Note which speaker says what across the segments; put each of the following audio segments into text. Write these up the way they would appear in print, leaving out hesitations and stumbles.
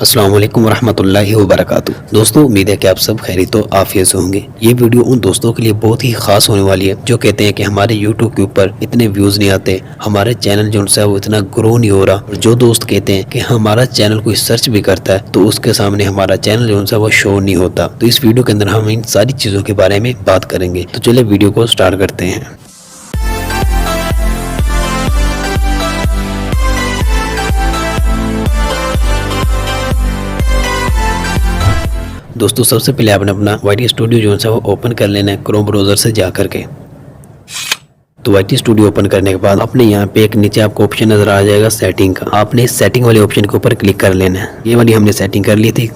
Speaker 1: अस्सलाम वालेकुम रहमतुल्लाहि व बरकातुहू। दोस्तों, उम्मीद है कि आप सब खैरियत तो आफियत से होंगे। ये वीडियो उन दोस्तों के लिए बहुत ही खास होने वाली है जो कहते हैं कि हमारे यूट्यूब के ऊपर इतने व्यूज नहीं आते, हमारे चैनल जो है वो इतना ग्रो नहीं हो रहा। और जो दोस्त कहते हैं कि हमारा चैनल कोई सर्च भी करता है तो उसके सामने हमारा चैनल जो है वो शो नहीं होता। तो इस वीडियो के अंदर हम इन सारी चीजों के बारे में बात करेंगे। तो चलिए वीडियो को स्टार्ट करते हैं। दोस्तों, सबसे पहले आपने अपना वाईटी स्टूडियो जो है वो ओपन कर लेना है क्रोम ब्राउजर से जा करके। तो वाईटी स्टूडियो ओपन करने के बाद अपने यहाँ पे एक नीचे आपको ऑप्शन नजर आ जाएगा सेटिंग का। आपने इस सेटिंग वाले ऑप्शन के ऊपर क्लिक कर लेना है। ये वाली हमने सेटिंग कर ली थी।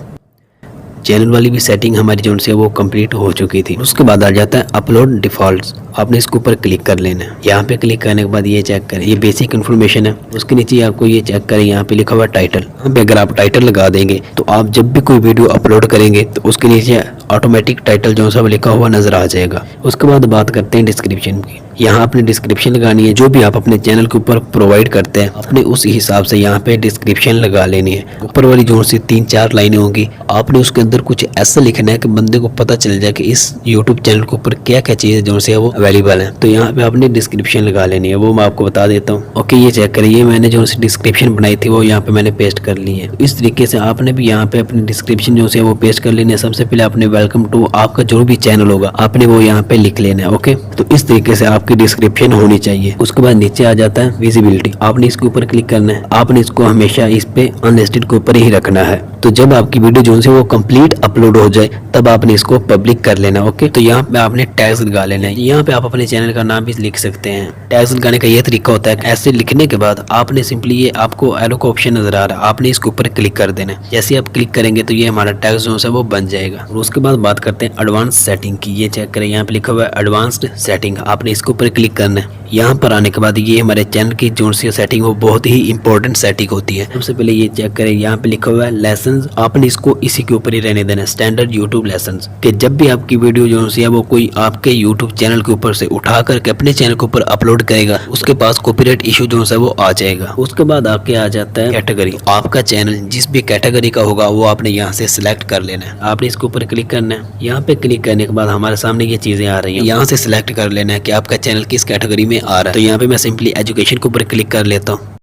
Speaker 1: चैनल वाली भी सेटिंग हमारी जो है वो कंप्लीट हो चुकी थी। उसके बाद आ जाता है अपलोड डिफॉल्ट्स। आपने इसके ऊपर क्लिक कर लेना है। यहाँ पे क्लिक करने के बाद ये चेक करें, ये बेसिक इन्फॉर्मेशन है। उसके नीचे आपको ये चेक करें, यहाँ पे लिखा हुआ टाइटल। यहाँ पे अगर आप टाइटल लगा देंगे तो आप जब भी कोई वीडियो अपलोड करेंगे तो उसके नीचे ऑटोमेटिक टाइटल जो है लिखा हुआ नजर आ जाएगा। उसके बाद बात करते हैं डिस्क्रिप्शन की। यहाँ आपने डिस्क्रिप्शन लगानी है। जो भी आप अपने चैनल के ऊपर प्रोवाइड करते हैं अपने उस हिसाब से यहाँ पे डिस्क्रिप्शन लगा लेनी है। ऊपर वाली जो सी 3-4 लाइनें होंगी, आपने उसके अंदर कुछ ऐसा लिखना है कि बंदे को पता चल जाए कि इस यूट्यूब चैनल के ऊपर क्या क्या चीजें जो है वो अवेलेबल है। तो यहाँ पे आपने डिस्क्रिप्शन लगा लेनी है, वो मैं आपको बता देता हूँ। ओके, ये चेक करिए, मैंने जो डिस्क्रिप्शन बनाई थी वो यहाँ पे मैंने पेस्ट कर ली है। इस तरीके से आपने भी यहाँ पे अपनी डिस्क्रिप्शन जो है वो पेस्ट कर लेनी है। सबसे पहले आपने वेलकम टू आपका जो भी चैनल होगा आपने वो यहाँ पे लिख लेना है। ओके, तो इस तरीके से आपकी डिस्क्रिप्शन होनी चाहिए। उसके बाद नीचे आ जाता है विजिबिलिटी। आपने इसके ऊपर क्लिक करना है। आपने इसको हमेशा इस पे अनलिस्टेड के ऊपर ही रखना है। तो जब आपकी वीडियो जो है वो कंप्लीट अपलोड हो जाए तब आपने इसको पब्लिक कर लेना। ओके, तो यहाँ पे आपने टैग्स लगा लेना है। यहाँ पे आप अपने चैनल का नाम भी लिख सकते हैं। टैग्स लगाने का ये तरीका होता है, ऐसे लिखने के बाद आपने सिंपली ये आपको एरो का ऑप्शन नजर आ रहा है, आपने इसके ऊपर क्लिक कर देना है। जैसे आप क्लिक करेंगे तो ये हमारा टैग्स जो है वो बन जाएगा। और उसके बाद बात करते हैं एडवांस सेटिंग की। ये चेक करें, यहाँ पे लिखा हुआ है एडवांस्ड सेटिंग। आपने इसके ऊपर क्लिक करना है। यहाँ पर आने के बाद ये हमारे चैनल की जो सी सेटिंग वो बहुत ही इंपॉर्टेंट सेटिंग होती है। सबसे पहले ये चेक करें, यहाँ पे लिखा हुआ है लेसन्स। आपने इसको इसी के ऊपर ही रहने देना है, स्टैंडर्ड यूट्यूब लेसन्स। कि जब भी आपकी वीडियो जो है वो कोई आपके यूट्यूब चैनल के ऊपर से उठा करके अपने चैनल के ऊपर अपलोड करेगा उसके पास कॉपीराइट इशू जो है वो आ जाएगा। उसके बाद आके आ जाता है कैटेगरी। आपका चैनल जिस भी कैटेगरी का होगा वो आपने यहाँ से सिलेक्ट कर लेना है। आपने इसके ऊपर क्लिक करना है। यहाँ पे क्लिक करने के बाद हमारे सामने ये चीजें आ रही है। यहाँ से सिलेक्ट कर लेना है कि आपका चैनल किस कैटेगरी में आ रहा है। तो यहाँ पे मैं सिंपली एजुकेशन के ऊपर क्लिक कर लेता हूँ।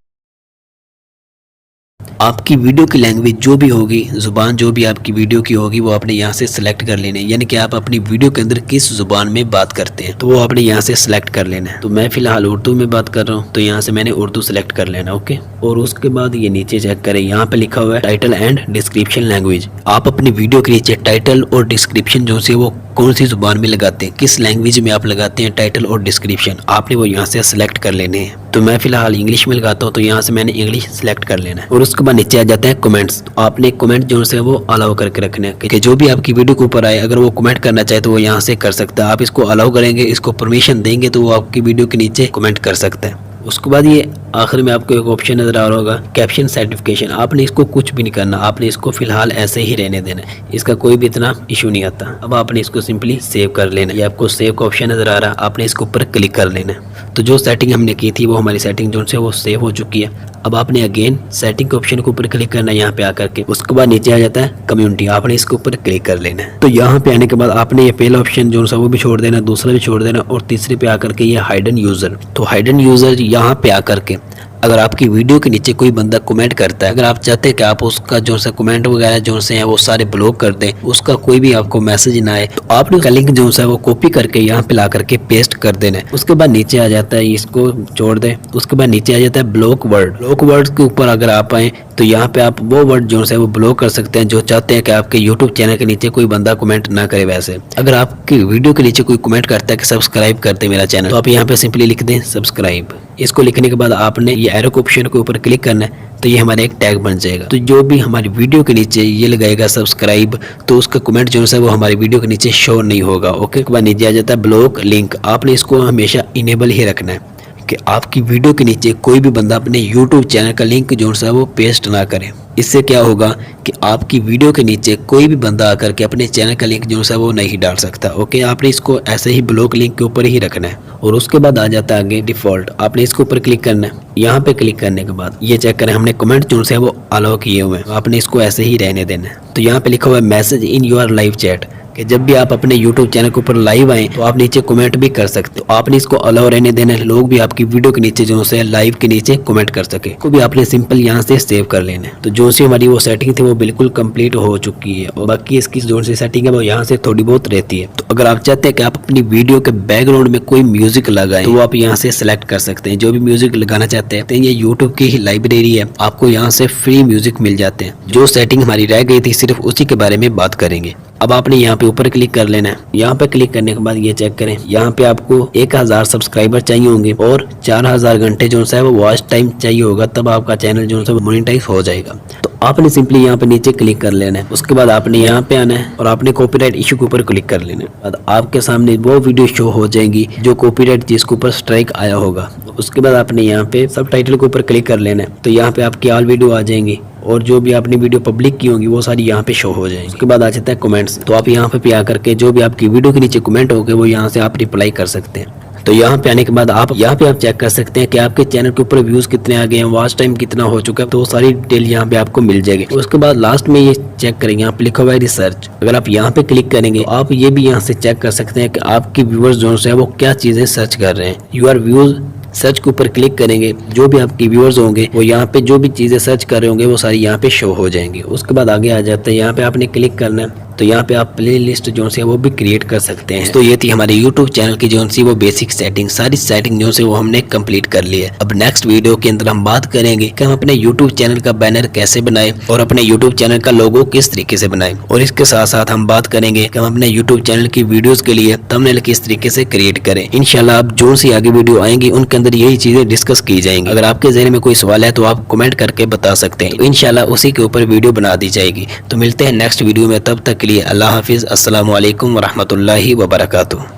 Speaker 1: आपकी वीडियो की लैंग्वेज जो भी होगी, जुबान जो भी आपकी वीडियो की होगी वो आपने यहाँ से सिलेक्ट कर लेना है। यानी कि आप अपनी वीडियो के अंदर किस जुबान में बात करते हैं तो वो आपने यहाँ से सिलेक्ट कर लेना है। तो मैं फिलहाल उर्दू में बात कर रहा हूँ तो यहाँ से मैंने उर्दू सिलेक्ट कर लेना। ओके, और उसके बाद ये नीचे चेक करें, यहाँ पे लिखा हुआ है टाइटल एंड डिस्क्रिप्शन लैंग्वेज। आप अपनी वीडियो के नीचे टाइटल और डिस्क्रिप्शन जो है वो कौन सी जुबान में लगाते हैं, किस लैंग्वेज में आप लगाते हैं टाइटल और डिस्क्रिप्शन, आपने वो यहाँ से सिलेक्ट कर लेने हैं। तो मैं फिलहाल इंग्लिश में लगाता हूँ तो यहाँ से मैंने इंग्लिश सिलेक्ट कर लेना है। और उसके बाद नीचे आ जाते हैं कमेंट्स। तो आपने कमेंट जो है वो अलाउ करके रखने हैं कि जो भी आपकी वीडियो के ऊपर आए अगर वो कमेंट करना चाहे तो वो यहाँ से कर सकता है। आप इसको अलाउ करेंगे, इसको परमिशन देंगे तो वो आपकी वीडियो के नीचे कमेंट कर सकता है। उसके बाद ये आखिर में आपको एक ऑप्शन नजर आ रहा होगा कैप्शन सर्टिफिकेशन। आपने इसको कुछ भी नहीं करना, आपने इसको फिलहाल ऐसे ही रहने देना है। इसका कोई भी इतना इशू नहीं आता। अब आपने इसको सिंपली सेव कर लेना है। ये आपको सेव का ऑप्शन नजर आ रहा है, आपने इसके ऊपर क्लिक कर लेना है। तो जो सेटिंग हमने की थी वो हमारी सेटिंग जो है वो सेव हो चुकी है। अब आपने अगेन सेटिंग के ऑप्शन के ऊपर क्लिक करना है यहाँ पे आकर के। उसके बाद नीचे आ जाता है कम्युनिटी, आपने इसके ऊपर क्लिक कर लेना है। तो यहाँ पे आने के बाद आपने ये पहला ऑप्शन जो है वो भी छोड़ देना, दूसरा भी छोड़ देना और तीसरे पे आकर के ये हाइडन यूजर। तो हाइडन यूजर यहाँ पे आकर के अगर आपकी वीडियो के नीचे कोई बंदा कमेंट करता है, अगर आप चाहते हैं कि आप उसका जो है कमेंट वगैरह जो है वो सारे ब्लॉक कर दें, उसका कोई भी आपको मैसेज ना आए, तो आपने उसका लिंक जो है वो कॉपी करके यहाँ पे ला करके पेस्ट कर देना है। उसके बाद नीचे आ जाता है, इसको छोड़ दें। उसके बाद नीचे आ जाता है ब्लॉक वर्ड। ब्लॉक वर्ड के ऊपर अगर आप आए तो यहाँ पे आप वो वर्ड जो है वो ब्लॉक कर सकते हैं जो चाहते हैं कि आपके यूट्यूब चैनल के नीचे कोई बंदा कमेंट ना करे। वैसे अगर आपकी वीडियो के नीचे कोई कमेंट करता है कि सब्सक्राइब करते मेरा चैनल, तो आप यहाँ पे सिंपली लिख दें सब्सक्राइब। इसको लिखने के बाद आपने ये एरो के ऑप्शन के ऊपर क्लिक करना है तो ये हमारा एक टैग बन जाएगा। तो जो भी हमारी वीडियो के नीचे ये लगाएगा सब्सक्राइब तो उसका कमेंट जो है वो हमारी वीडियो के नीचे शो नहीं होगा। ओके, के बाद नीचे आ जाता है ब्लॉक लिंक। आपने इसको हमेशा इनेबल ही रखना है कि आपकी वीडियो के नीचे कोई भी बंदा अपने YouTube चैनल का लिंक जो है वो पेस्ट ना करे। इससे क्या होगा कि आपकी वीडियो के नीचे कोई भी बंदा आकर के अपने चैनल का लिंक जो है वो नहीं डाल सकता। ओके, आपने इसको ऐसे ही ब्लॉक लिंक के ऊपर ही रखना है। और उसके बाद आ जाता है आगे डिफ़ॉल्ट, आपने इसके ऊपर क्लिक करना है। यहाँ पे क्लिक करने के बाद ये चेक करें हमने कमेंट जो है वो अलाउ किए हुए हैं, आपने इसको ऐसे ही रहने देना है। तो यहाँ पे लिखा हुआ है message in your live chat, कि जब भी आप अपने YouTube चैनल के ऊपर लाइव आए तो आप नीचे कमेंट भी कर सकते हो। आपने इसको अलाउ रहने देना है, लोग भी आपकी वीडियो के नीचे जो है लाइव के नीचे कमेंट कर सके। को भी आपने सिंपल यहाँ से सेव कर लेना है। तो जो सी हमारी वो सेटिंग थी वो बिल्कुल कंप्लीट हो चुकी है और बाकी इसकी जो सी सेटिंग है वो यहाँ से थोड़ी बहुत रहती है। तो अगर आप चाहते हैं कि आप अपनी वीडियो के बैकग्राउंड में कोई म्यूजिक लगाएं तो आप यहाँ से सिलेक्ट कर सकते हैं। जो भी म्यूजिक लगाना चाहते हैं, ये यूट्यूब की ही लाइब्रेरी है, आपको यहाँ से फ्री म्यूजिक मिल जाते हैं। जो सेटिंग हमारी रह गई थी सिर्फ उसी के बारे में बात करेंगे। अब आपने यहाँ पे ऊपर क्लिक कर लेना है। यहाँ पे क्लिक करने के बाद ये चेक करें, यहाँ पे आपको 1000 सब्सक्राइबर चाहिए होंगे और 4000 घंटे जो है वो वॉच टाइम चाहिए होगा, तब आपका चैनल जो है मोनेटाइज हो जाएगा। तो आपने सिंपली यहाँ पे नीचे क्लिक कर लेना है। उसके बाद आपने यहाँ पे आना है और आपने कॉपीराइट इशू के ऊपर क्लिक कर लेना है। बाद आपके सामने वो वीडियो शो हो जाएंगी जो कॉपीराइट जिसके ऊपर स्ट्राइक आया होगा। उसके बाद आपने यहाँ पे सबटाइटल के ऊपर क्लिक कर लेना है। तो यहाँ पे आपकी ऑल वीडियो आ जाएंगी और जो भी आपने वीडियो पब्लिक की होगी वो सारी यहाँ पे शो हो जाएंगी। उसके बाद आ जाता है कमेंट्स। तो आप यहाँ पे आकर के जो भी आपकी वीडियो के नीचे कमेंट होंगे वो यहाँ से आप रिप्लाई कर सकते हैं। तो यहाँ पे आने के बाद आप यहाँ पे चेक कर सकते हैं कि आपके चैनल के ऊपर व्यूज कितने आ गए हैं, वॉच टाइम कितना हो चुका है, तो वो सारी डिटेल यहाँ पे आपको मिल जाएगी। उसके बाद लास्ट में ये चेक करेंगे, यहाँ पे लिखा हुआ है रिसर्च। अगर आप यहाँ पे क्लिक करेंगे तो आप ये भी यहाँ से चेक कर सकते हैं कि आपके व्यूअर्स जो है वो क्या चीजें सर्च कर रहे हैं। यूआर व्यूज सर्च के ऊपर क्लिक करेंगे, जो भी आपके व्यूअर्स होंगे वो यहाँ पे जो भी चीजें सर्च कर रहे होंगे वो सारी यहाँ पे शो हो जाएंगी। उसके बाद आगे आ जाता है, यहाँ पे आपने क्लिक करना है। तो यहाँ पे आप प्ले लिस्ट जो है वो भी क्रिएट कर सकते हैं। तो ये थी हमारे YouTube चैनल की जो सी वो बेसिक सेटिंग, सारी सेटिंग जो है वो हमने कंप्लीट कर ली है। अब नेक्स्ट वीडियो के अंदर हम बात करेंगे कि हम अपने YouTube चैनल का बैनर कैसे बनाए और अपने YouTube चैनल का लोगो किस तरीके से बनाए, और इसके साथ साथ हम बात करेंगे कि हम अपने YouTube चैनल की वीडियोस के लिए थंबनेल किस तरीके से क्रिएट करें। इंशाल्लाह अब जो सी आगे वीडियो आएंगी उनके अंदर यही चीजें डिस्कस की जाएंगी। अगर आपके ज़हन में कोई सवाल है तो आप कमेंट करके बता सकते हैं, तो इंशाल्लाह उसी के ऊपर वीडियो बना दी जाएगी। तो मिलते हैं नेक्स्ट वीडियो में, तब तक के लिए अल्लाह हाफिज, अस्सलामु अलैकुम वरहमतुल्लाहि वबरकातुहू।